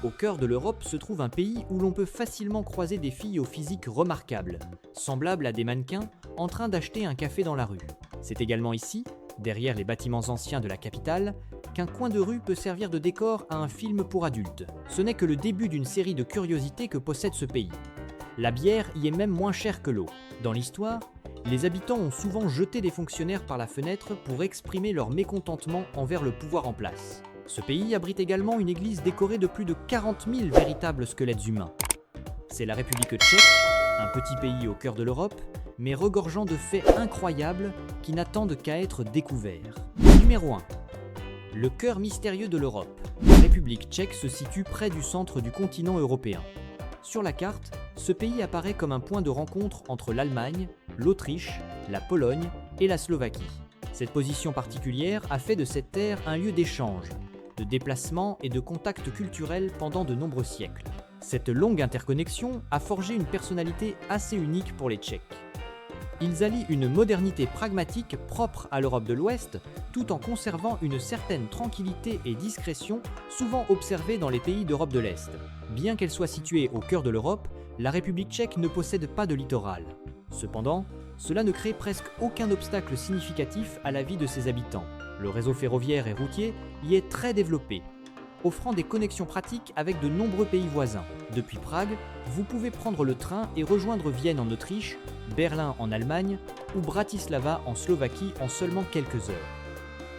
Au cœur de l'Europe se trouve un pays où l'on peut facilement croiser des filles au physique remarquable, semblables à des mannequins en train d'acheter un café dans la rue. C'est également ici, derrière les bâtiments anciens de la capitale, qu'un coin de rue peut servir de décor à un film pour adultes. Ce n'est que le début d'une série de curiosités que possède ce pays. La bière y est même moins chère que l'eau. Dans l'histoire, les habitants ont souvent jeté des fonctionnaires par la fenêtre pour exprimer leur mécontentement envers le pouvoir en place. Ce pays abrite également une église décorée de plus de 40 000 véritables squelettes humains. C'est la République tchèque, un petit pays au cœur de l'Europe, mais regorgeant de faits incroyables qui n'attendent qu'à être découverts. Numéro 1. Le cœur mystérieux de l'Europe. La République tchèque se situe près du centre du continent européen. Sur la carte, ce pays apparaît comme un point de rencontre entre l'Allemagne, l'Autriche, la Pologne et la Slovaquie. Cette position particulière a fait de cette terre un lieu d'échange, de déplacement et de contact culturel pendant de nombreux siècles. Cette longue interconnexion a forgé une personnalité assez unique pour les Tchèques. Ils allient une modernité pragmatique propre à l'Europe de l'Ouest, tout en conservant une certaine tranquillité et discrétion souvent observées dans les pays d'Europe de l'Est. Bien qu'elle soit située au cœur de l'Europe, la République tchèque ne possède pas de littoral. Cependant, cela ne crée presque aucun obstacle significatif à la vie de ses habitants. Le réseau ferroviaire et routier y est très développé, offrant des connexions pratiques avec de nombreux pays voisins. Depuis Prague, vous pouvez prendre le train et rejoindre Vienne en Autriche, Berlin en Allemagne ou Bratislava en Slovaquie en seulement quelques heures.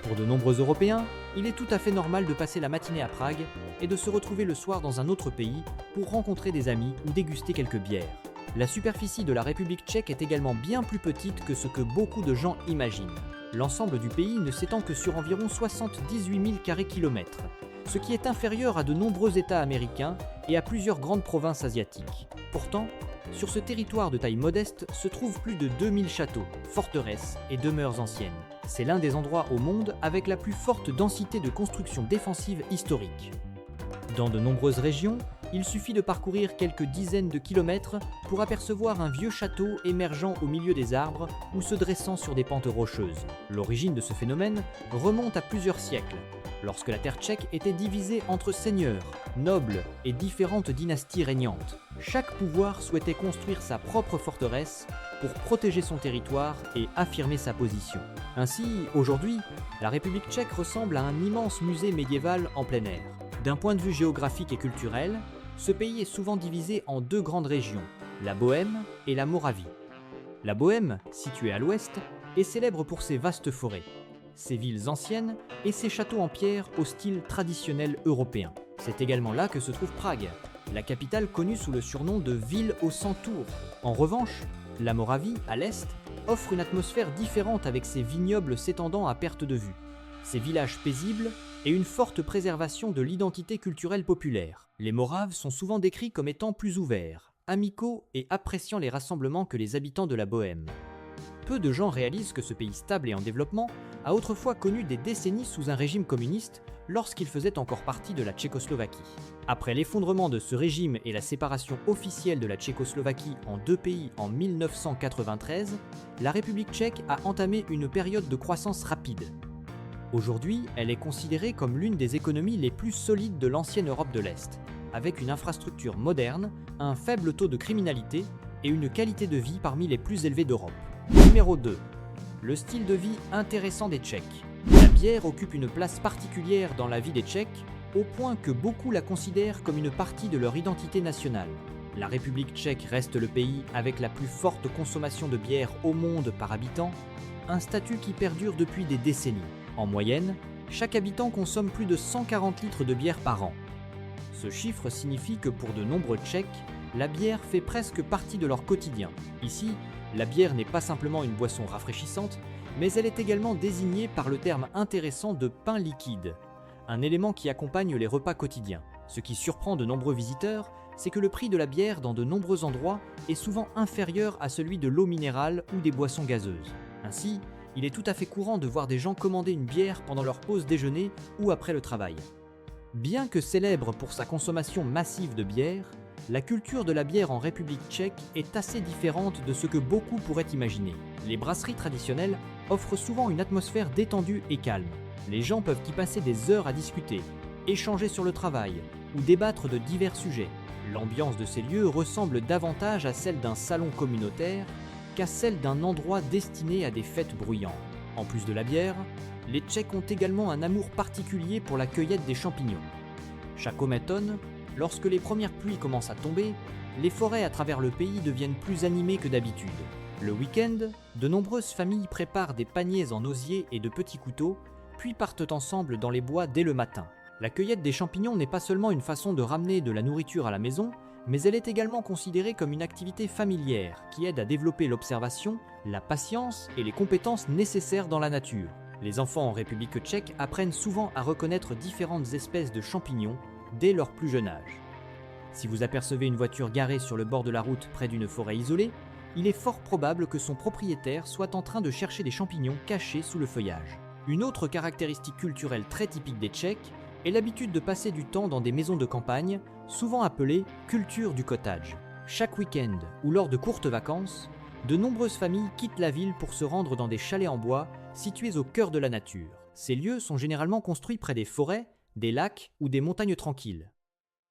Pour de nombreux Européens, il est tout à fait normal de passer la matinée à Prague et de se retrouver le soir dans un autre pays pour rencontrer des amis ou déguster quelques bières. La superficie de la République tchèque est également bien plus petite que ce que beaucoup de gens imaginent. L'ensemble du pays ne s'étend que sur environ 78 000 km², ce qui est inférieur à de nombreux États américains et à plusieurs grandes provinces asiatiques. Pourtant, sur ce territoire de taille modeste se trouvent plus de 2000 châteaux, forteresses et demeures anciennes. C'est l'un des endroits au monde avec la plus forte densité de constructions défensives historiques. Dans de nombreuses régions, il suffit de parcourir quelques dizaines de kilomètres pour apercevoir un vieux château émergeant au milieu des arbres ou se dressant sur des pentes rocheuses. L'origine de ce phénomène remonte à plusieurs siècles, lorsque la terre tchèque était divisée entre seigneurs, nobles et différentes dynasties régnantes. Chaque pouvoir souhaitait construire sa propre forteresse pour protéger son territoire et affirmer sa position. Ainsi, aujourd'hui, la République tchèque ressemble à un immense musée médiéval en plein air. D'un point de vue géographique et culturel, ce pays est souvent divisé en deux grandes régions, la Bohême et la Moravie. La Bohême, située à l'ouest, est célèbre pour ses vastes forêts, ses villes anciennes et ses châteaux en pierre au style traditionnel européen. C'est également là que se trouve Prague, la capitale connue sous le surnom de ville aux 100 tours. En revanche, la Moravie, à l'est, offre une atmosphère différente avec ses vignobles s'étendant à perte de vue, ses villages paisibles et une forte préservation de l'identité culturelle populaire. Les Moraves sont souvent décrits comme étant plus ouverts, amicaux et appréciant les rassemblements que les habitants de la Bohême. Peu de gens réalisent que ce pays stable et en développement a autrefois connu des décennies sous un régime communiste lorsqu'il faisait encore partie de la Tchécoslovaquie. Après l'effondrement de ce régime et la séparation officielle de la Tchécoslovaquie en deux pays en 1993, la République tchèque a entamé une période de croissance rapide. Aujourd'hui, elle est considérée comme l'une des économies les plus solides de l'ancienne Europe de l'Est, avec une infrastructure moderne, un faible taux de criminalité et une qualité de vie parmi les plus élevées d'Europe. Numéro 2. Le style de vie intéressant des Tchèques. La bière occupe une place particulière dans la vie des Tchèques, au point que beaucoup la considèrent comme une partie de leur identité nationale. La République tchèque reste le pays avec la plus forte consommation de bière au monde par habitant, un statut qui perdure depuis des décennies. En moyenne, chaque habitant consomme plus de 140 litres de bière par an. Ce chiffre signifie que pour de nombreux Tchèques, la bière fait presque partie de leur quotidien. Ici, la bière n'est pas simplement une boisson rafraîchissante, mais elle est également désignée par le terme intéressant de pain liquide, un élément qui accompagne les repas quotidiens. Ce qui surprend de nombreux visiteurs, c'est que le prix de la bière dans de nombreux endroits est souvent inférieur à celui de l'eau minérale ou des boissons gazeuses. Ainsi, il est tout à fait courant de voir des gens commander une bière pendant leur pause déjeuner ou après le travail. Bien que célèbre pour sa consommation massive de bière, la culture de la bière en République tchèque est assez différente de ce que beaucoup pourraient imaginer. Les brasseries traditionnelles offrent souvent une atmosphère détendue et calme. Les gens peuvent y passer des heures à discuter, échanger sur le travail, ou débattre de divers sujets. L'ambiance de ces lieux ressemble davantage à celle d'un salon communautaire qu'à celle d'un endroit destiné à des fêtes bruyantes. En plus de la bière, les Tchèques ont également un amour particulier pour la cueillette des champignons. Chaque automne, lorsque les premières pluies commencent à tomber, les forêts à travers le pays deviennent plus animées que d'habitude. Le week-end, de nombreuses familles préparent des paniers en osier et de petits couteaux, puis partent ensemble dans les bois dès le matin. La cueillette des champignons n'est pas seulement une façon de ramener de la nourriture à la maison, mais elle est également considérée comme une activité familière qui aide à développer l'observation, la patience et les compétences nécessaires dans la nature. Les enfants en République tchèque apprennent souvent à reconnaître différentes espèces de champignons dès leur plus jeune âge. Si vous apercevez une voiture garée sur le bord de la route près d'une forêt isolée, il est fort probable que son propriétaire soit en train de chercher des champignons cachés sous le feuillage. Une autre caractéristique culturelle très typique des Tchèques est l'habitude de passer du temps dans des maisons de campagne, souvent appelées « culture du cottage ». Chaque week-end ou lors de courtes vacances, de nombreuses familles quittent la ville pour se rendre dans des chalets en bois situés au cœur de la nature. Ces lieux sont généralement construits près des forêts, des lacs ou des montagnes tranquilles.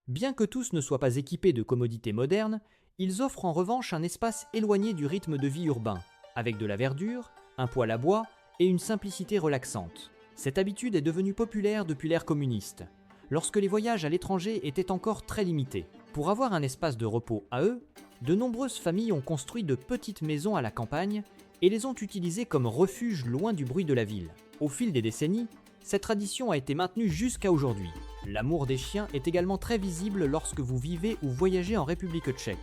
Bien que tous ne soient pas équipés de commodités modernes, ils offrent en revanche un espace éloigné du rythme de vie urbain, avec de la verdure, un poêle à bois et une simplicité relaxante. Cette habitude est devenue populaire depuis l'ère communiste, lorsque les voyages à l'étranger étaient encore très limités. Pour avoir un espace de repos à eux, de nombreuses familles ont construit de petites maisons à la campagne et les ont utilisées comme refuge loin du bruit de la ville. Au fil des décennies, cette tradition a été maintenue jusqu'à aujourd'hui. L'amour des chiens est également très visible lorsque vous vivez ou voyagez en République tchèque.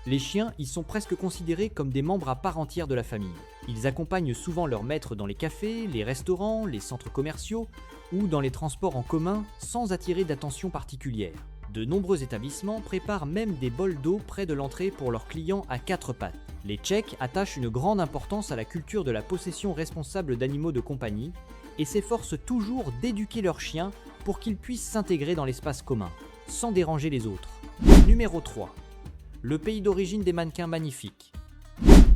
Les chiens y sont presque considérés comme des membres à part entière de la famille. Ils accompagnent souvent leur maître dans les cafés, les restaurants, les centres commerciaux ou dans les transports en commun sans attirer d'attention particulière. De nombreux établissements préparent même des bols d'eau près de l'entrée pour leurs clients à quatre pattes. Les Tchèques attachent une grande importance à la culture de la possession responsable d'animaux de compagnie et s'efforcent toujours d'éduquer leurs chiens pour qu'ils puissent s'intégrer dans l'espace commun, sans déranger les autres. Numéro 3. Le pays d'origine des mannequins magnifiques.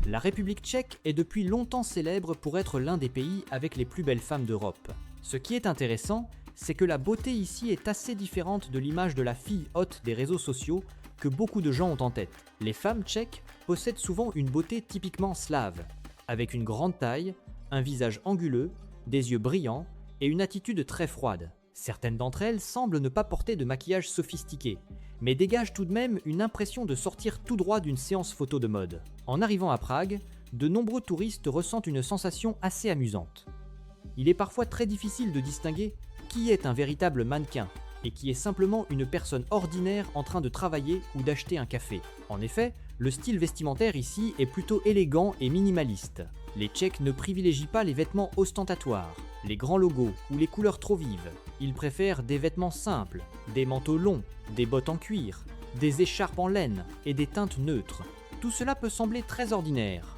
La République tchèque est depuis longtemps célèbre pour être l'un des pays avec les plus belles femmes d'Europe. Ce qui est intéressant, c'est que la beauté ici est assez différente de l'image de la fille haute des réseaux sociaux que beaucoup de gens ont en tête. Les femmes tchèques possèdent souvent une beauté typiquement slave, avec une grande taille, un visage anguleux, des yeux brillants et une attitude très froide. Certaines d'entre elles semblent ne pas porter de maquillage sophistiqué, mais dégagent tout de même une impression de sortir tout droit d'une séance photo de mode. En arrivant à Prague, de nombreux touristes ressentent une sensation assez amusante. Il est parfois très difficile de distinguer qui est un véritable mannequin et qui est simplement une personne ordinaire en train de travailler ou d'acheter un café. En effet, le style vestimentaire ici est plutôt élégant et minimaliste. Les Tchèques ne privilégient pas les vêtements ostentatoires, les grands logos ou les couleurs trop vives. Ils préfèrent des vêtements simples, des manteaux longs, des bottes en cuir, des écharpes en laine et des teintes neutres. Tout cela peut sembler très ordinaire,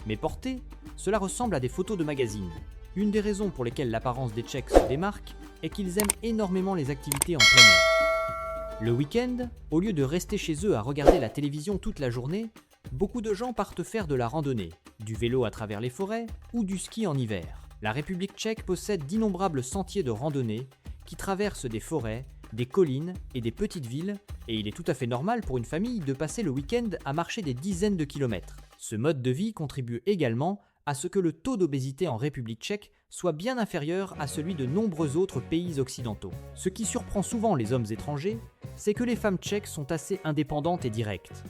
mais porté, cela ressemble à des photos de magazines. Une des raisons pour lesquelles l'apparence des Tchèques se démarque est qu'ils aiment énormément les activités en plein air. Le week-end, au lieu de rester chez eux à regarder la télévision toute la journée, beaucoup de gens partent faire de la randonnée, du vélo à travers les forêts ou du ski en hiver. La République tchèque possède d'innombrables sentiers de randonnée qui traversent des forêts, des collines et des petites villes, et il est tout à fait normal pour une famille de passer le week-end à marcher des dizaines de kilomètres. Ce mode de vie contribue également à ce que le taux d'obésité en République tchèque soit bien inférieur à celui de nombreux autres pays occidentaux. Ce qui surprend souvent les hommes étrangers, c'est que les femmes tchèques sont assez indépendantes et directes.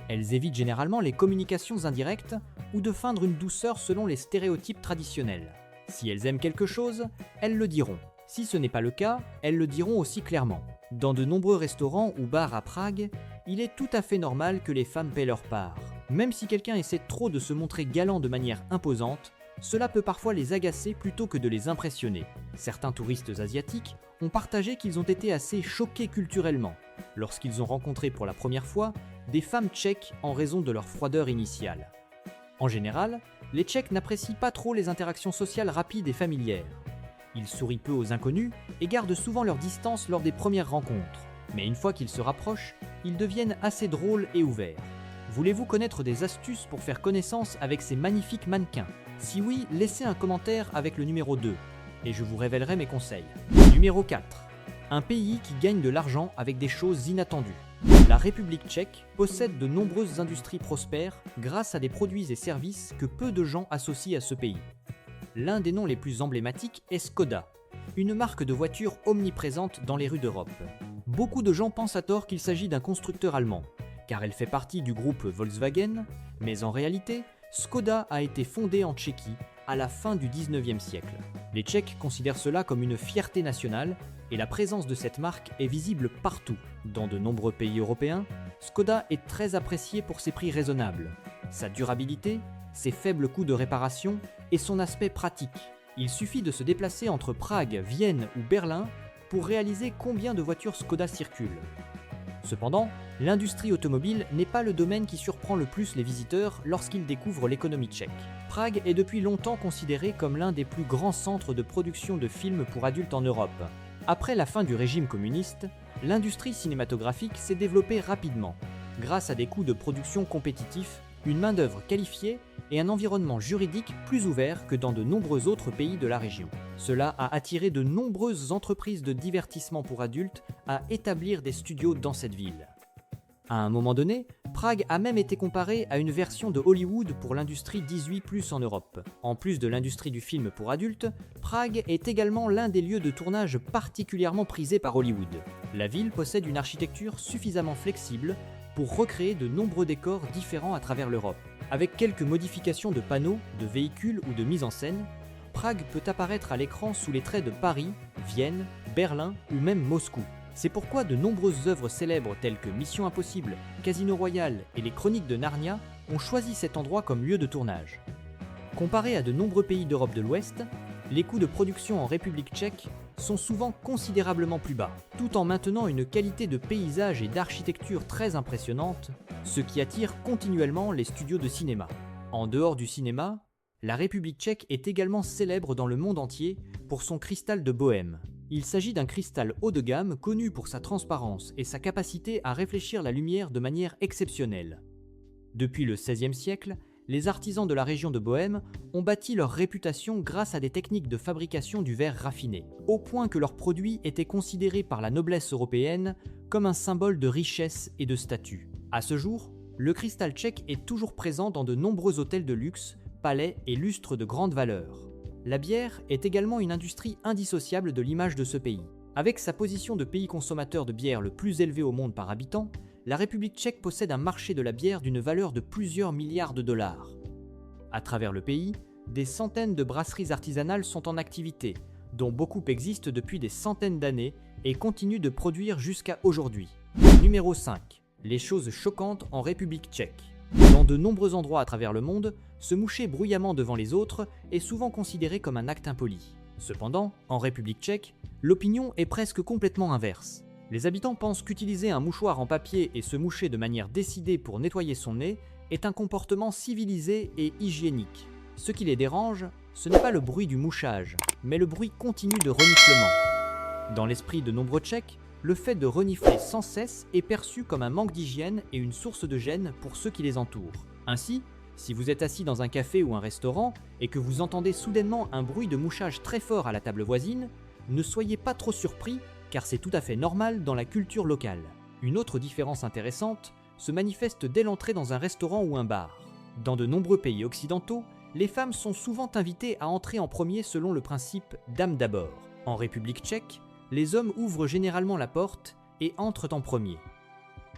Elles évitent généralement les communications indirectes ou de feindre une douceur selon les stéréotypes traditionnels. Si elles aiment quelque chose, elles le diront. Si ce n'est pas le cas, elles le diront aussi clairement. Dans de nombreux restaurants ou bars à Prague, il est tout à fait normal que les femmes paient leur part. Même si quelqu'un essaie trop de se montrer galant de manière imposante, cela peut parfois les agacer plutôt que de les impressionner. Certains touristes asiatiques ont partagé qu'ils ont été assez choqués culturellement lorsqu'ils ont rencontré pour la première fois des femmes tchèques en raison de leur froideur initiale. En général, les Tchèques n'apprécient pas trop les interactions sociales rapides et familières. Ils sourient peu aux inconnus et gardent souvent leur distance lors des premières rencontres. Mais une fois qu'ils se rapprochent, ils deviennent assez drôles et ouverts. Voulez-vous connaître des astuces pour faire connaissance avec ces magnifiques mannequins ? Si oui, laissez un commentaire avec le numéro 2 et je vous révélerai mes conseils. Numéro 4. un pays qui gagne de l'argent avec des choses inattendues. La République tchèque possède de nombreuses industries prospères grâce à des produits et services que peu de gens associent à ce pays. L'un des noms les plus emblématiques est Škoda, une marque de voitures omniprésente dans les rues d'Europe. Beaucoup de gens pensent à tort qu'il s'agit d'un constructeur allemand, car elle fait partie du groupe Volkswagen, mais en réalité, Škoda a été fondée en Tchéquie à la fin du 19e siècle. Les Tchèques considèrent cela comme une fierté nationale et la présence de cette marque est visible partout. Dans de nombreux pays européens, Škoda est très appréciée pour ses prix raisonnables, sa durabilité, ses faibles coûts de réparation et son aspect pratique. Il suffit de se déplacer entre Prague, Vienne ou Berlin pour réaliser combien de voitures Škoda circulent. Cependant, l'industrie automobile n'est pas le domaine qui surprend le plus les visiteurs lorsqu'ils découvrent l'économie tchèque. Prague est depuis longtemps considéré comme l'un des plus grands centres de production de films pour adultes en Europe. Après la fin du régime communiste, l'industrie cinématographique s'est développée rapidement, grâce à des coûts de production compétitifs, une main-d'œuvre qualifiée et un environnement juridique plus ouvert que dans de nombreux autres pays de la région. Cela a attiré de nombreuses entreprises de divertissement pour adultes à établir des studios dans cette ville. À un moment donné, Prague a même été comparée à une version de Hollywood pour l'industrie 18+ en Europe. En plus de l'industrie du film pour adultes, Prague est également l'un des lieux de tournage particulièrement prisés par Hollywood. La ville possède une architecture suffisamment flexible pour recréer de nombreux décors différents à travers l'Europe. Avec quelques modifications de panneaux, de véhicules ou de mise en scène, Prague peut apparaître à l'écran sous les traits de Paris, Vienne, Berlin ou même Moscou. C'est pourquoi de nombreuses œuvres célèbres telles que Mission Impossible, Casino Royale et les Chroniques de Narnia ont choisi cet endroit comme lieu de tournage. Comparé à de nombreux pays d'Europe de l'Ouest, les coûts de production en République tchèque sont souvent considérablement plus bas, tout en maintenant une qualité de paysage et d'architecture très impressionnante, ce qui attire continuellement les studios de cinéma. En dehors du cinéma, la République tchèque est également célèbre dans le monde entier pour son cristal de Bohème. Il s'agit d'un cristal haut de gamme connu pour sa transparence et sa capacité à réfléchir la lumière de manière exceptionnelle. Depuis le XVIe siècle, les artisans de la région de Bohème ont bâti leur réputation grâce à des techniques de fabrication du verre raffiné, au point que leurs produits étaient considérés par la noblesse européenne comme un symbole de richesse et de statut. À ce jour, le cristal tchèque est toujours présent dans de nombreux hôtels de luxe, palais et lustres de grande valeur. La bière est également une industrie indissociable de l'image de ce pays. Avec sa position de pays consommateur de bière le plus élevé au monde par habitant, la République tchèque possède un marché de la bière d'une valeur de plusieurs milliards de dollars. À travers le pays, des centaines de brasseries artisanales sont en activité, dont beaucoup existent depuis des centaines d'années et continuent de produire jusqu'à aujourd'hui. Numéro 5. Les choses choquantes en République tchèque. Dans de nombreux endroits à travers le monde, se moucher bruyamment devant les autres est souvent considéré comme un acte impoli. Cependant, en République tchèque, l'opinion est presque complètement inverse. Les habitants pensent qu'utiliser un mouchoir en papier et se moucher de manière décidée pour nettoyer son nez est un comportement civilisé et hygiénique. Ce qui les dérange, ce n'est pas le bruit du mouchage, mais le bruit continu de reniflement. Dans l'esprit de nombreux Tchèques, le fait de renifler sans cesse est perçu comme un manque d'hygiène et une source de gêne pour ceux qui les entourent. Ainsi, si vous êtes assis dans un café ou un restaurant et que vous entendez soudainement un bruit de mouchage très fort à la table voisine, ne soyez pas trop surpris car c'est tout à fait normal dans la culture locale. Une autre différence intéressante se manifeste dès l'entrée dans un restaurant ou un bar. Dans de nombreux pays occidentaux, les femmes sont souvent invitées à entrer en premier selon le principe « dame d'abord ». En République tchèque, les hommes ouvrent généralement la porte et entrent en premier.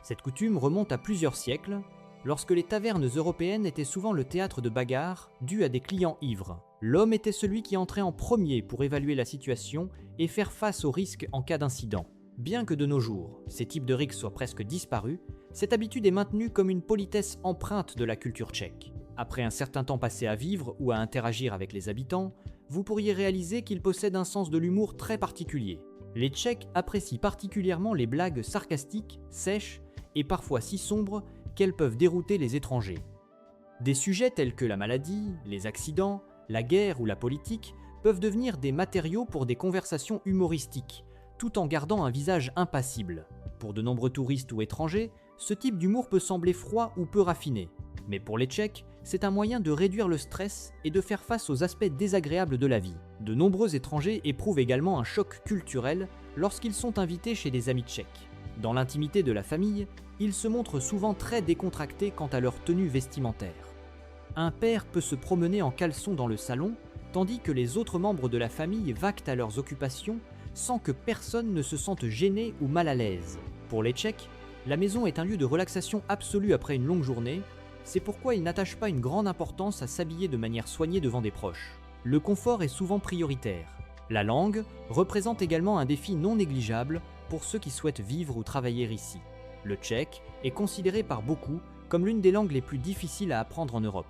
Cette coutume remonte à plusieurs siècles, lorsque les tavernes européennes étaient souvent le théâtre de bagarres dues à des clients ivres. L'homme était celui qui entrait en premier pour évaluer la situation et faire face aux risques en cas d'incident. Bien que de nos jours, ces types de risques soient presque disparus, cette habitude est maintenue comme une politesse empreinte de la culture tchèque. Après un certain temps passé à vivre ou à interagir avec les habitants, vous pourriez réaliser qu'ils possèdent un sens de l'humour très particulier. Les Tchèques apprécient particulièrement les blagues sarcastiques, sèches et parfois si sombres qu'elles peuvent dérouter les étrangers. Des sujets tels que la maladie, les accidents, la guerre ou la politique peuvent devenir des matériaux pour des conversations humoristiques, tout en gardant un visage impassible. Pour de nombreux touristes ou étrangers, ce type d'humour peut sembler froid ou peu raffiné. Mais pour les Tchèques, c'est un moyen de réduire le stress et de faire face aux aspects désagréables de la vie. De nombreux étrangers éprouvent également un choc culturel lorsqu'ils sont invités chez des amis tchèques. Dans l'intimité de la famille, ils se montrent souvent très décontractés quant à leur tenue vestimentaire. Un père peut se promener en caleçon dans le salon, tandis que les autres membres de la famille vaquent à leurs occupations sans que personne ne se sente gêné ou mal à l'aise. Pour les Tchèques, la maison est un lieu de relaxation absolue après une longue journée, c'est pourquoi ils n'attachent pas une grande importance à s'habiller de manière soignée devant des proches. Le confort est souvent prioritaire. La langue représente également un défi non négligeable pour ceux qui souhaitent vivre ou travailler ici. Le tchèque est considéré par beaucoup comme l'une des langues les plus difficiles à apprendre en Europe.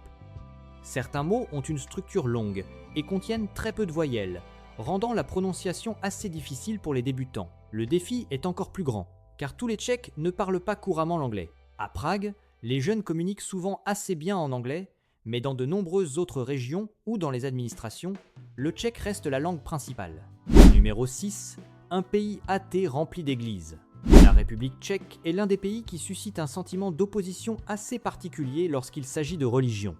Certains mots ont une structure longue et contiennent très peu de voyelles, rendant la prononciation assez difficile pour les débutants. Le défi est encore plus grand, car tous les Tchèques ne parlent pas couramment l'anglais. À Prague, les jeunes communiquent souvent assez bien en anglais, mais dans de nombreuses autres régions ou dans les administrations, le tchèque reste la langue principale. Numéro 6. Un pays athée rempli d'églises. La République tchèque est l'un des pays qui suscite un sentiment d'opposition assez particulier lorsqu'il s'agit de religion.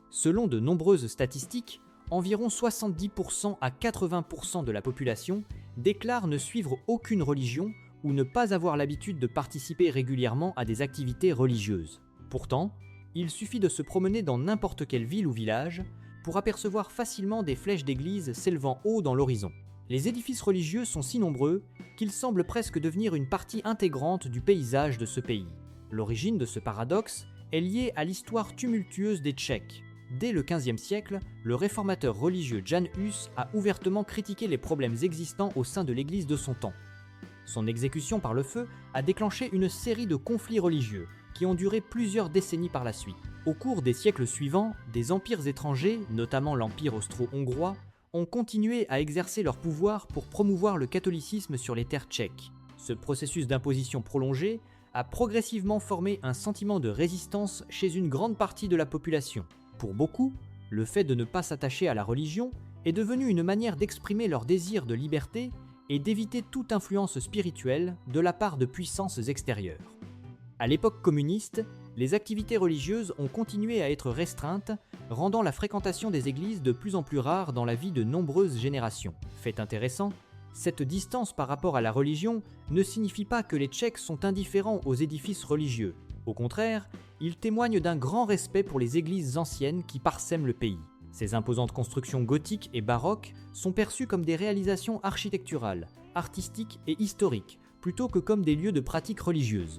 Selon de nombreuses statistiques, environ 70% à 80% de la population déclarent ne suivre aucune religion ou ne pas avoir l'habitude de participer régulièrement à des activités religieuses. Pourtant, il suffit de se promener dans n'importe quelle ville ou village pour apercevoir facilement des flèches d'église s'élevant haut dans l'horizon. Les édifices religieux sont si nombreux qu'ils semblent presque devenir une partie intégrante du paysage de ce pays. L'origine de ce paradoxe est liée à l'histoire tumultueuse des Tchèques. Dès le XVe siècle, le réformateur religieux Jan Hus a ouvertement critiqué les problèmes existants au sein de l'église de son temps. Son exécution par le feu a déclenché une série de conflits religieux qui ont duré plusieurs décennies par la suite. Au cours des siècles suivants, des empires étrangers, notamment l'empire austro-hongrois, ont continué à exercer leur pouvoir pour promouvoir le catholicisme sur les terres tchèques. Ce processus d'imposition prolongé a progressivement formé un sentiment de résistance chez une grande partie de la population. Pour beaucoup, le fait de ne pas s'attacher à la religion est devenu une manière d'exprimer leur désir de liberté et d'éviter toute influence spirituelle de la part de puissances extérieures. À l'époque communiste, les activités religieuses ont continué à être restreintes, rendant la fréquentation des églises de plus en plus rare dans la vie de nombreuses générations. Fait intéressant, cette distance par rapport à la religion ne signifie pas que les Tchèques sont indifférents aux édifices religieux. Au contraire, ils témoignent d'un grand respect pour les églises anciennes qui parsèment le pays. Ces imposantes constructions gothiques et baroques sont perçues comme des réalisations architecturales, artistiques et historiques, plutôt que comme des lieux de pratique religieuse.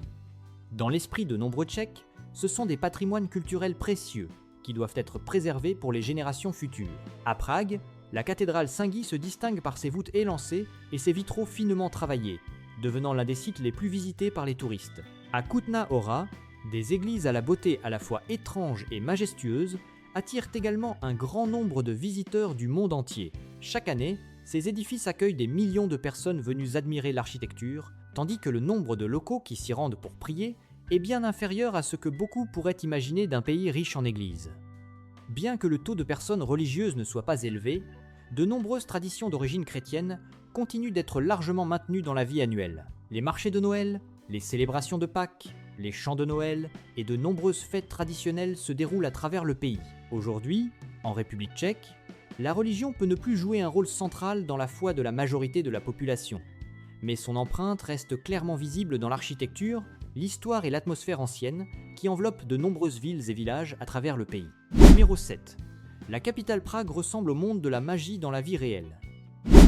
Dans l'esprit de nombreux Tchèques, ce sont des patrimoines culturels précieux qui doivent être préservés pour les générations futures. À Prague, la cathédrale Saint-Guy se distingue par ses voûtes élancées et ses vitraux finement travaillés, devenant l'un des sites les plus visités par les touristes. À Kutna Hora, des églises à la beauté à la fois étrange et majestueuse attirent également un grand nombre de visiteurs du monde entier. Chaque année, ces édifices accueillent des millions de personnes venues admirer l'architecture, tandis que le nombre de locaux qui s'y rendent pour prier est bien inférieur à ce que beaucoup pourraient imaginer d'un pays riche en églises. Bien que le taux de personnes religieuses ne soit pas élevé, de nombreuses traditions d'origine chrétienne continuent d'être largement maintenues dans la vie annuelle. Les marchés de Noël, les célébrations de Pâques, les chants de Noël et de nombreuses fêtes traditionnelles se déroulent à travers le pays. Aujourd'hui, en République tchèque, la religion peut ne plus jouer un rôle central dans la foi de la majorité de la population, mais son empreinte reste clairement visible dans l'architecture, l'histoire et l'atmosphère ancienne qui enveloppent de nombreuses villes et villages à travers le pays. Numéro 7. La capitale Prague ressemble au monde de la magie dans la vie réelle.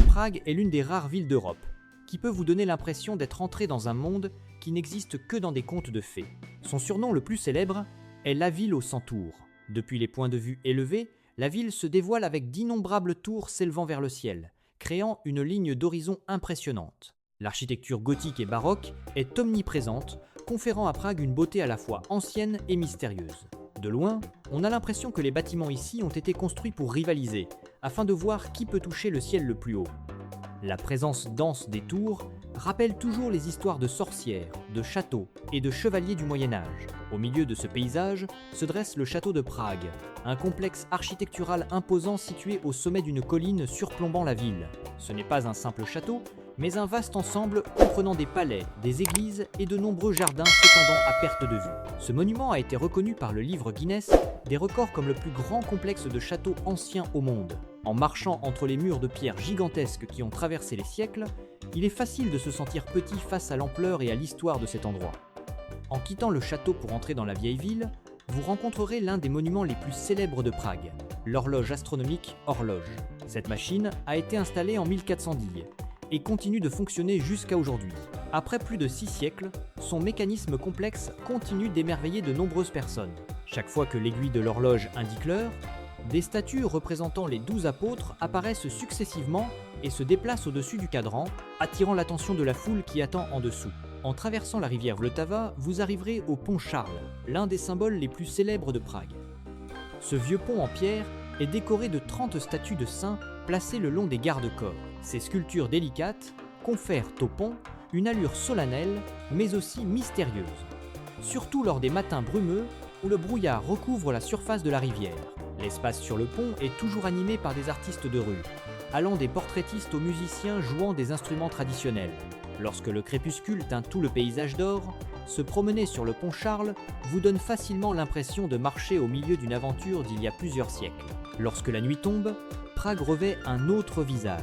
Prague est l'une des rares villes d'Europe qui peut vous donner l'impression d'être entré dans un monde qui n'existe que dans des contes de fées. Son surnom le plus célèbre est la ville aux 100 tours. Depuis les points de vue élevés, la ville se dévoile avec d'innombrables tours s'élevant vers le ciel, créant une ligne d'horizon impressionnante. L'architecture gothique et baroque est omniprésente, conférant à Prague une beauté à la fois ancienne et mystérieuse. De loin, on a l'impression que les bâtiments ici ont été construits pour rivaliser, afin de voir qui peut toucher le ciel le plus haut. La présence dense des tours rappelle toujours les histoires de sorcières, de châteaux et de chevaliers du Moyen-Âge. Au milieu de ce paysage se dresse le château de Prague, un complexe architectural imposant situé au sommet d'une colline surplombant la ville. Ce n'est pas un simple château, mais un vaste ensemble comprenant des palais, des églises et de nombreux jardins s'étendant à perte de vue. Ce monument a été reconnu par le livre Guinness des records comme le plus grand complexe de châteaux anciens au monde. En marchant entre les murs de pierre gigantesques qui ont traversé les siècles, il est facile de se sentir petit face à l'ampleur et à l'histoire de cet endroit. En quittant le château pour entrer dans la vieille ville, vous rencontrerez l'un des monuments les plus célèbres de Prague, l'horloge astronomique Horloge. Cette machine a été installée en 1410 et continue de fonctionner jusqu'à aujourd'hui. Après plus de 6 siècles, son mécanisme complexe continue d'émerveiller de nombreuses personnes. Chaque fois que l'aiguille de l'horloge indique l'heure, des statues représentant les 12 apôtres apparaissent successivement et se déplacent au-dessus du cadran, attirant l'attention de la foule qui attend en dessous. En traversant la rivière Vltava, vous arriverez au pont Charles, l'un des symboles les plus célèbres de Prague. Ce vieux pont en pierre est décoré de 30 statues de saints placées le long des garde-corps. Ces sculptures délicates confèrent au pont une allure solennelle, mais aussi mystérieuse. Surtout lors des matins brumeux où le brouillard recouvre la surface de la rivière. L'espace sur le pont est toujours animé par des artistes de rue, allant des portraitistes aux musiciens jouant des instruments traditionnels. Lorsque le crépuscule teint tout le paysage d'or, se promener sur le pont Charles vous donne facilement l'impression de marcher au milieu d'une aventure d'il y a plusieurs siècles. Lorsque la nuit tombe, Prague revêt un autre visage.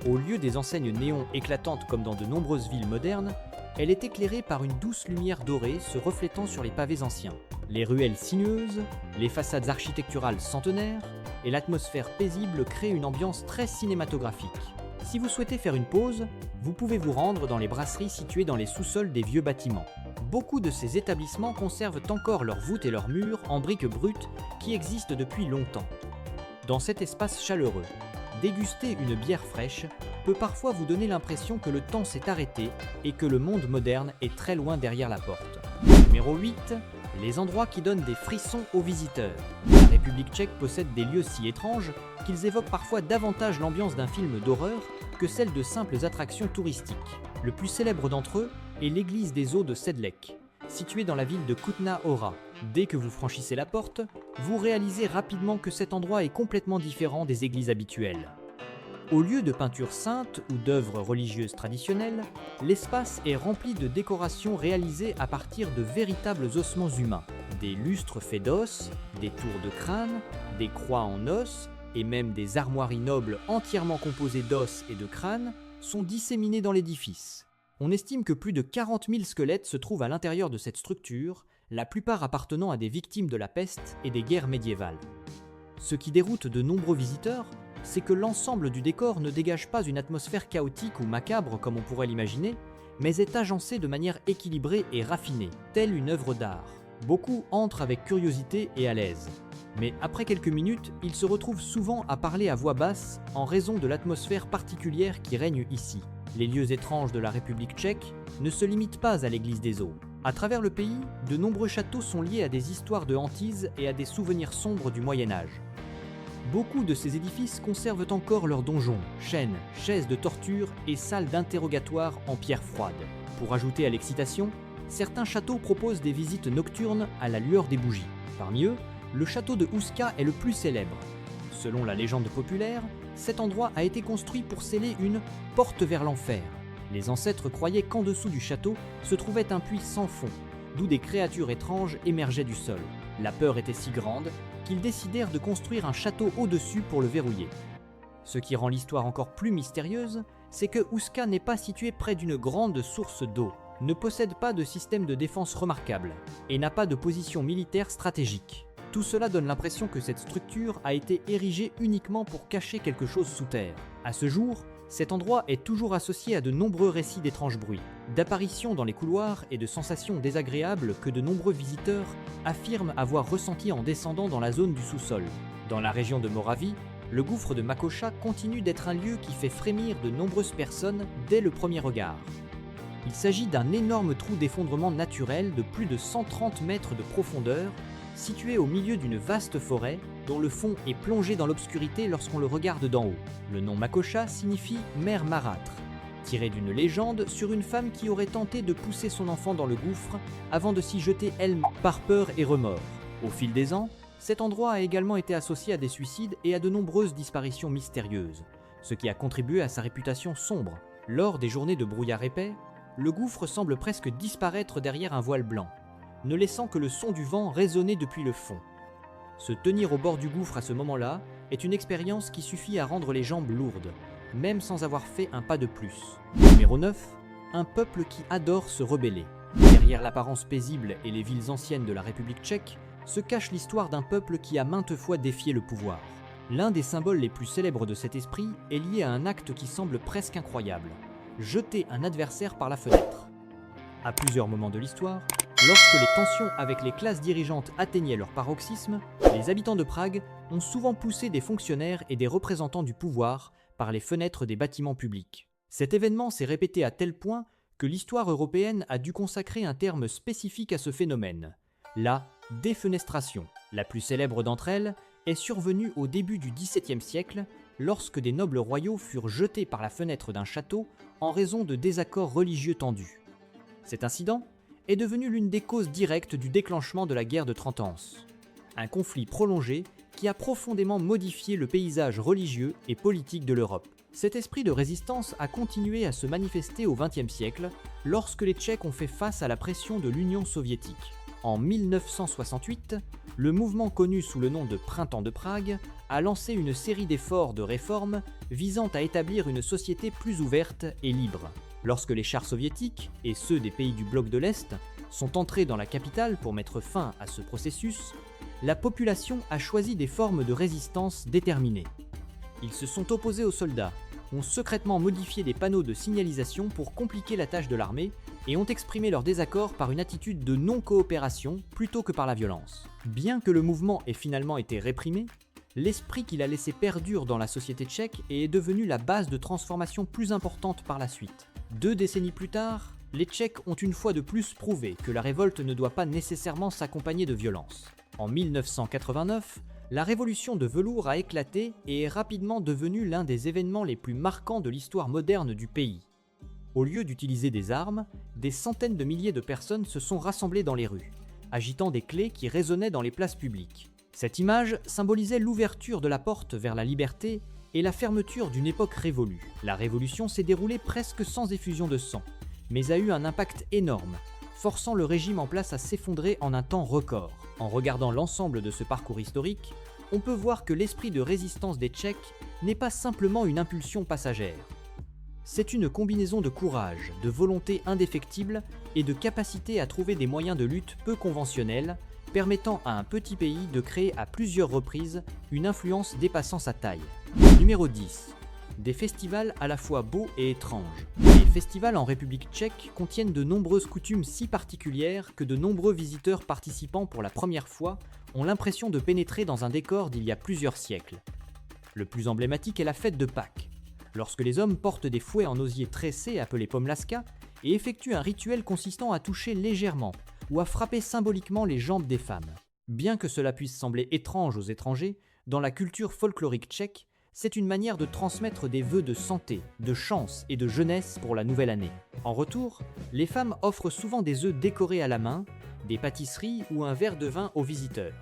Au lieu des enseignes néons éclatantes comme dans de nombreuses villes modernes, elle est éclairée par une douce lumière dorée se reflétant sur les pavés anciens. Les ruelles sinueuses, les façades architecturales centenaires et l'atmosphère paisible créent une ambiance très cinématographique. Si vous souhaitez faire une pause, vous pouvez vous rendre dans les brasseries situées dans les sous-sols des vieux bâtiments. Beaucoup de ces établissements conservent encore leurs voûtes et leurs murs en briques brutes qui existent depuis longtemps. Dans cet espace chaleureux, déguster une bière fraîche peut parfois vous donner l'impression que le temps s'est arrêté et que le monde moderne est très loin derrière la porte. Numéro 8. Les endroits qui donnent des frissons aux visiteurs. La République tchèque possède des lieux si étranges qu'ils évoquent parfois davantage l'ambiance d'un film d'horreur que celle de simples attractions touristiques. Le plus célèbre d'entre eux est l'église des eaux de Sedlec, située dans la ville de Kutná Hora. Dès que vous franchissez la porte, vous réalisez rapidement que cet endroit est complètement différent des églises habituelles. Au lieu de peintures saintes ou d'œuvres religieuses traditionnelles, l'espace est rempli de décorations réalisées à partir de véritables ossements humains. Des lustres faits d'os, des tours de crâne, des croix en os et même des armoiries nobles entièrement composées d'os et de crânes sont disséminées dans l'édifice. On estime que plus de 40 000 squelettes se trouvent à l'intérieur de cette structure, la plupart appartenant à des victimes de la peste et des guerres médiévales. Ce qui déroute de nombreux visiteurs, c'est que l'ensemble du décor ne dégage pas une atmosphère chaotique ou macabre comme on pourrait l'imaginer, mais est agencé de manière équilibrée et raffinée, telle une œuvre d'art. Beaucoup entrent avec curiosité et à l'aise, mais après quelques minutes, ils se retrouvent souvent à parler à voix basse en raison de l'atmosphère particulière qui règne ici. Les lieux étranges de la République tchèque ne se limitent pas à l'église des eaux. À travers le pays, de nombreux châteaux sont liés à des histoires de hantises et à des souvenirs sombres du Moyen-Âge. Beaucoup de ces édifices conservent encore leurs donjons, chaînes, chaises de torture et salles d'interrogatoire en pierre froide. Pour ajouter à l'excitation, certains châteaux proposent des visites nocturnes à la lueur des bougies. Parmi eux, le château de Ušća est le plus célèbre. Selon la légende populaire, cet endroit a été construit pour sceller une « porte vers l'enfer ». Les ancêtres croyaient qu'en dessous du château se trouvait un puits sans fond, d'où des créatures étranges émergeaient du sol. La peur était si grande qu'ils décidèrent de construire un château au-dessus pour le verrouiller. Ce qui rend l'histoire encore plus mystérieuse, c'est que Ušća n'est pas situé près d'une grande source d'eau, ne possède pas de système de défense remarquable et n'a pas de position militaire stratégique. Tout cela donne l'impression que cette structure a été érigée uniquement pour cacher quelque chose sous terre. À ce jour, cet endroit est toujours associé à de nombreux récits d'étranges bruits, d'apparitions dans les couloirs et de sensations désagréables que de nombreux visiteurs affirment avoir ressenties en descendant dans la zone du sous-sol. Dans la région de Moravie, le gouffre de Makoša continue d'être un lieu qui fait frémir de nombreuses personnes dès le premier regard. Il s'agit d'un énorme trou d'effondrement naturel de plus de 130 mètres de profondeur, situé au milieu d'une vaste forêt dont le fond est plongé dans l'obscurité lorsqu'on le regarde d'en haut. Le nom Makoša signifie « mer marâtre », tiré d'une légende sur une femme qui aurait tenté de pousser son enfant dans le gouffre avant de s'y jeter elle-même par peur et remords. Au fil des ans, cet endroit a également été associé à des suicides et à de nombreuses disparitions mystérieuses, ce qui a contribué à sa réputation sombre. Lors des journées de brouillard épais, le gouffre semble presque disparaître derrière un voile blanc, ne laissant que le son du vent résonner depuis le fond. Se tenir au bord du gouffre à ce moment-là est une expérience qui suffit à rendre les jambes lourdes, même sans avoir fait un pas de plus. Numéro 9. Un peuple qui adore se rebeller. Derrière l'apparence paisible et les villes anciennes de la République tchèque, se cache l'histoire d'un peuple qui a maintes fois défié le pouvoir. L'un des symboles les plus célèbres de cet esprit est lié à un acte qui semble presque incroyable: jeter un adversaire par la fenêtre. À plusieurs moments de l'histoire, lorsque les tensions avec les classes dirigeantes atteignaient leur paroxysme, les habitants de Prague ont souvent poussé des fonctionnaires et des représentants du pouvoir par les fenêtres des bâtiments publics. Cet événement s'est répété à tel point que l'histoire européenne a dû consacrer un terme spécifique à ce phénomène: la défenestration. La plus célèbre d'entre elles est survenue au début du XVIIe siècle, lorsque des nobles royaux furent jetés par la fenêtre d'un château en raison de désaccords religieux tendus. Cet incident est devenu l'une des causes directes du déclenchement de la guerre de 30 ans. Un conflit prolongé qui a profondément modifié le paysage religieux et politique de l'Europe. Cet esprit de résistance a continué à se manifester au XXe siècle, lorsque les Tchèques ont fait face à la pression de l'Union soviétique. En 1968, le mouvement connu sous le nom de Printemps de Prague a lancé une série d'efforts de réforme visant à établir une société plus ouverte et libre. Lorsque les chars soviétiques et ceux des pays du bloc de l'Est sont entrés dans la capitale pour mettre fin à ce processus, la population a choisi des formes de résistance déterminées. Ils se sont opposés aux soldats, ont secrètement modifié des panneaux de signalisation pour compliquer la tâche de l'armée et ont exprimé leur désaccord par une attitude de non-coopération plutôt que par la violence. Bien que le mouvement ait finalement été réprimé, l'esprit qu'il a laissé perdure dans la société tchèque et est devenu la base de transformation plus importante par la suite. 2 décennies plus tard, les Tchèques ont une fois de plus prouvé que la révolte ne doit pas nécessairement s'accompagner de violence. En 1989, la révolution de velours a éclaté et est rapidement devenue l'un des événements les plus marquants de l'histoire moderne du pays. Au lieu d'utiliser des armes, des centaines de milliers de personnes se sont rassemblées dans les rues, agitant des clés qui résonnaient dans les places publiques. Cette image symbolisait l'ouverture de la porte vers la liberté et la fermeture d'une époque révolue. La révolution s'est déroulée presque sans effusion de sang, mais a eu un impact énorme, forçant le régime en place à s'effondrer en un temps record. En regardant l'ensemble de ce parcours historique, on peut voir que l'esprit de résistance des Tchèques n'est pas simplement une impulsion passagère. C'est une combinaison de courage, de volonté indéfectible et de capacité à trouver des moyens de lutte peu conventionnels, permettant à un petit pays de créer à plusieurs reprises une influence dépassant sa taille. Numéro 10. Des festivals à la fois beaux et étranges. Les festivals en République tchèque contiennent de nombreuses coutumes si particulières que de nombreux visiteurs participant pour la première fois ont l'impression de pénétrer dans un décor d'il y a plusieurs siècles. Le plus emblématique est la fête de Pâques, lorsque les hommes portent des fouets en osier tressé appelés pomlaska et effectuent un rituel consistant à toucher légèrement ou à frapper symboliquement les jambes des femmes. Bien que cela puisse sembler étrange aux étrangers, dans la culture folklorique tchèque, c'est une manière de transmettre des vœux de santé, de chance et de jeunesse pour la nouvelle année. En retour, les femmes offrent souvent des œufs décorés à la main, des pâtisseries ou un verre de vin aux visiteurs.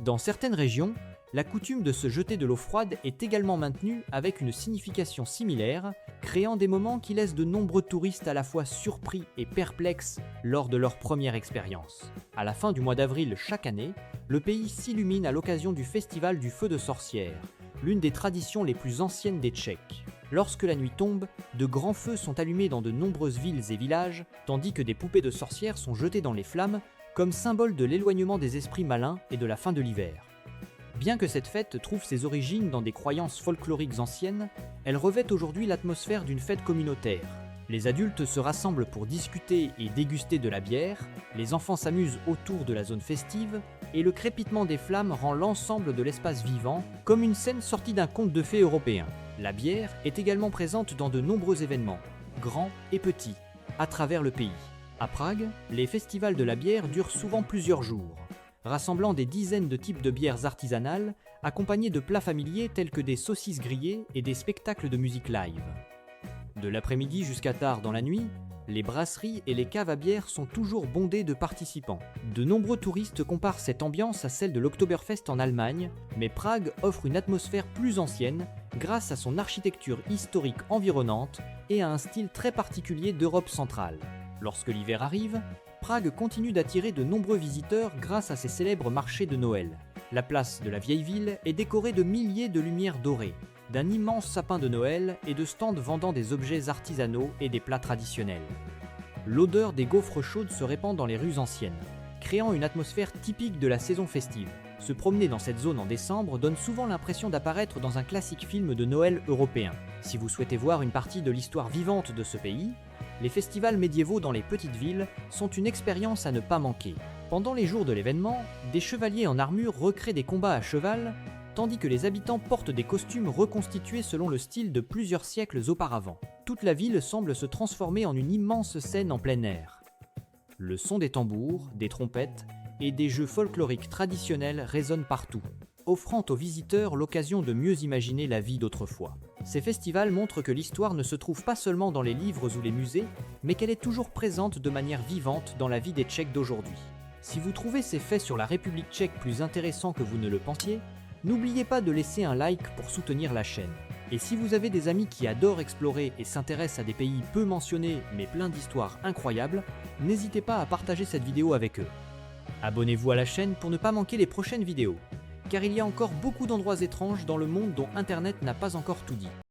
Dans certaines régions, la coutume de se jeter de l'eau froide est également maintenue avec une signification similaire, créant des moments qui laissent de nombreux touristes à la fois surpris et perplexes lors de leur première expérience. À la fin du mois d'avril chaque année, le pays s'illumine à l'occasion du festival du feu de sorcière, l'une des traditions les plus anciennes des Tchèques. Lorsque la nuit tombe, de grands feux sont allumés dans de nombreuses villes et villages, tandis que des poupées de sorcières sont jetées dans les flammes, comme symbole de l'éloignement des esprits malins et de la fin de l'hiver. Bien que cette fête trouve ses origines dans des croyances folkloriques anciennes, elle revêt aujourd'hui l'atmosphère d'une fête communautaire. Les adultes se rassemblent pour discuter et déguster de la bière, les enfants s'amusent autour de la zone festive, et le crépitement des flammes rend l'ensemble de l'espace vivant, comme une scène sortie d'un conte de fées européen. La bière est également présente dans de nombreux événements, grands et petits, à travers le pays. À Prague, les festivals de la bière durent souvent plusieurs jours, rassemblant des dizaines de types de bières artisanales, accompagnés de plats familiers tels que des saucisses grillées et des spectacles de musique live. De l'après-midi jusqu'à tard dans la nuit, les brasseries et les caves à bière sont toujours bondées de participants. De nombreux touristes comparent cette ambiance à celle de l'Oktoberfest en Allemagne, mais Prague offre une atmosphère plus ancienne grâce à son architecture historique environnante et à un style très particulier d'Europe centrale. Lorsque l'hiver arrive, Prague continue d'attirer de nombreux visiteurs grâce à ses célèbres marchés de Noël. La place de la vieille ville est décorée de milliers de lumières dorées, d'un immense sapin de Noël et de stands vendant des objets artisanaux et des plats traditionnels. L'odeur des gaufres chaudes se répand dans les rues anciennes, créant une atmosphère typique de la saison festive. Se promener dans cette zone en décembre donne souvent l'impression d'apparaître dans un classique film de Noël européen. Si vous souhaitez voir une partie de l'histoire vivante de ce pays, les festivals médiévaux dans les petites villes sont une expérience à ne pas manquer. Pendant les jours de l'événement, des chevaliers en armure recréent des combats à cheval, tandis que les habitants portent des costumes reconstitués selon le style de plusieurs siècles auparavant. Toute la ville semble se transformer en une immense scène en plein air. Le son des tambours, des trompettes et des jeux folkloriques traditionnels résonnent partout, offrant aux visiteurs l'occasion de mieux imaginer la vie d'autrefois. Ces festivals montrent que l'histoire ne se trouve pas seulement dans les livres ou les musées, mais qu'elle est toujours présente de manière vivante dans la vie des Tchèques d'aujourd'hui. Si vous trouvez ces faits sur la République tchèque plus intéressants que vous ne le pensiez, n'oubliez pas de laisser un like pour soutenir la chaîne. Et si vous avez des amis qui adorent explorer et s'intéressent à des pays peu mentionnés mais pleins d'histoires incroyables, n'hésitez pas à partager cette vidéo avec eux. Abonnez-vous à la chaîne pour ne pas manquer les prochaines vidéos, car il y a encore beaucoup d'endroits étranges dans le monde dont Internet n'a pas encore tout dit.